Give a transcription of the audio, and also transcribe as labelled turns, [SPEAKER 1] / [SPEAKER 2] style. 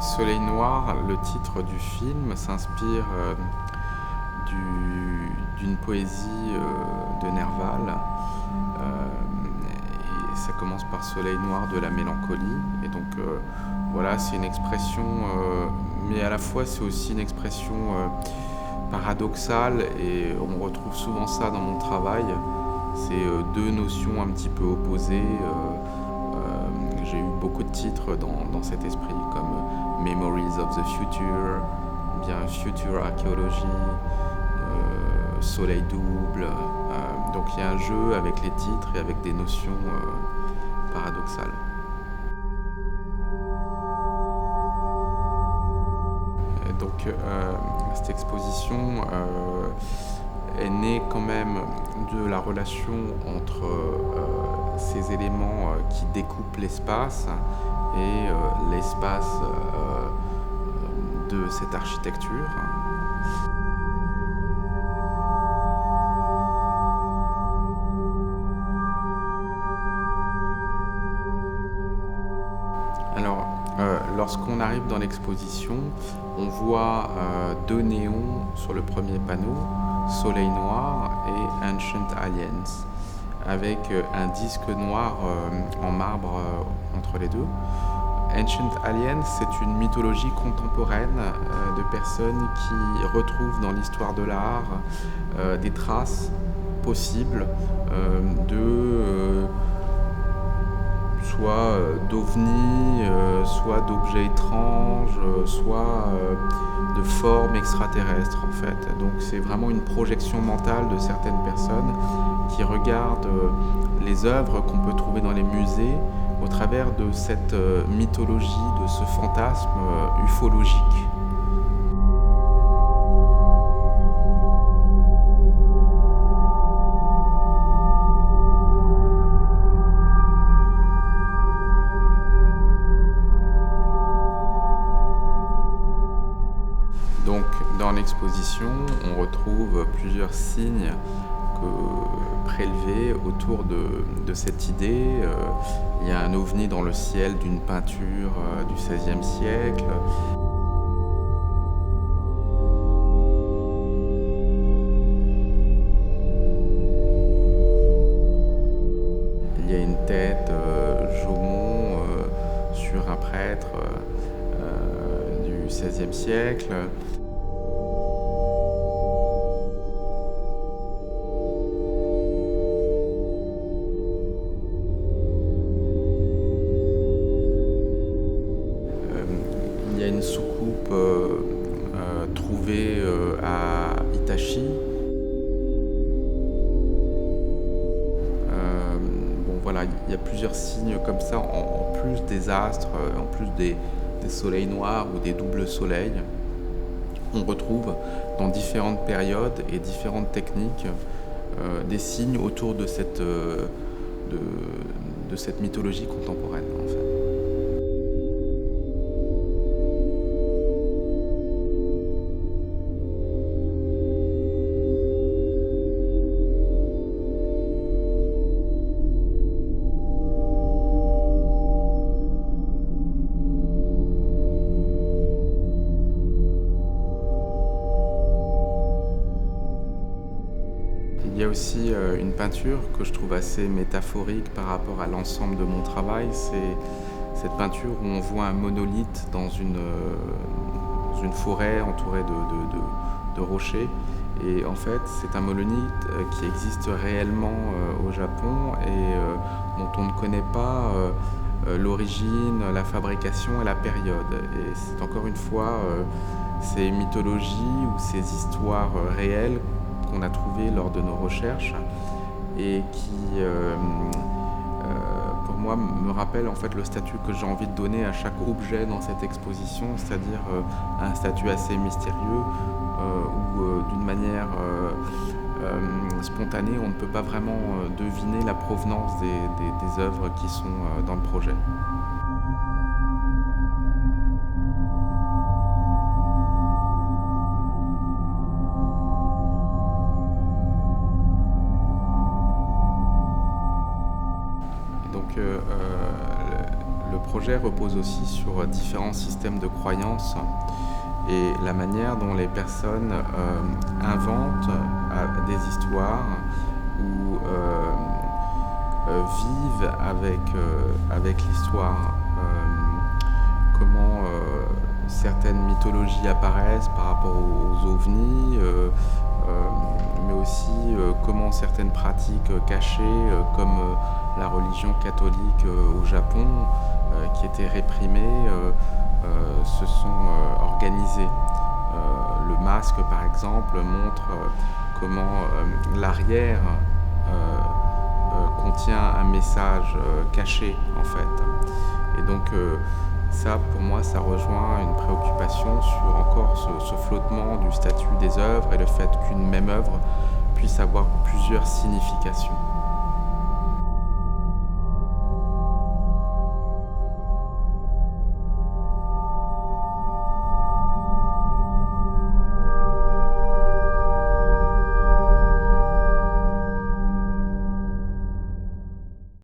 [SPEAKER 1] Soleil noir, le titre du film s'inspire d'une poésie de Nerval. Et ça commence par Soleil noir de la mélancolie. Et donc voilà, c'est une expression, mais à la fois c'est aussi une expression paradoxale, et on retrouve souvent ça dans mon travail. C'est deux notions un petit peu opposées. J'ai eu beaucoup de titres dans cet esprit, comme Memories of the Future, bien Future Archaeology, Soleil double. Donc il y a un jeu avec les titres et avec des notions paradoxales. Et donc cette exposition est née quand même de la relation entre ces éléments qui découpent l'espace et l'espace de cette architecture. Alors, lorsqu'on arrive dans l'exposition, on voit deux néons sur le premier panneau, Soleil noir et Ancient Aliens, avec un disque noir en marbre entre les deux. Ancient Aliens, c'est une mythologie contemporaine de personnes qui retrouvent dans l'histoire de l'art des traces possibles de soit d'ovnis, soit d'objets étranges, soit de formes extraterrestres en fait. Donc c'est vraiment une projection mentale de certaines personnes qui regardent les œuvres qu'on peut trouver dans les musées au travers de cette mythologie, de ce fantasme ufologique. Donc dans l'exposition, on retrouve plusieurs signes prélevés autour de cette idée. Il y a un ovni dans le ciel d'une peinture du XVIe siècle. Il y a une tête Jaumont sur un prêtre du XVIe siècle. Il y a une soucoupe trouvée à Hitachi. Bon voilà, il y a plusieurs signes comme ça, en plus des astres, en plus des soleils noirs ou des doubles soleils. On retrouve dans différentes périodes et différentes techniques des signes autour de cette mythologie contemporaine en fait. Il y a aussi une peinture que je trouve assez métaphorique par rapport à l'ensemble de mon travail. C'est cette peinture où on voit un monolithe dans une forêt entourée de rochers. Et en fait, c'est un monolithe qui existe réellement au Japon et dont on ne connaît pas l'origine, la fabrication et la période. Et c'est encore une fois ces mythologies ou ces histoires réelles qu'on a trouvées lors de nos recherches et qui, pour moi, me rappellent en fait le statut que j'ai envie de donner à chaque objet dans cette exposition, c'est-à-dire un statut assez mystérieux où d'une manière spontanée, on ne peut pas vraiment deviner la provenance des œuvres qui sont dans le projet. Donc le projet repose aussi sur différents systèmes de croyances et la manière dont les personnes inventent des histoires ou vivent avec l'histoire. Comment certaines mythologies apparaissent par rapport aux ovnis, mais aussi comment certaines pratiques cachées, comme la religion catholique au Japon, qui était réprimée, se sont organisées. Le masque, par exemple, montre comment l'arrière contient un message caché, en fait. Et donc, ça, pour moi, ça rejoint une préoccupation sur encore ce flottement du statut des œuvres et le fait qu'une même œuvre puisse avoir plusieurs significations.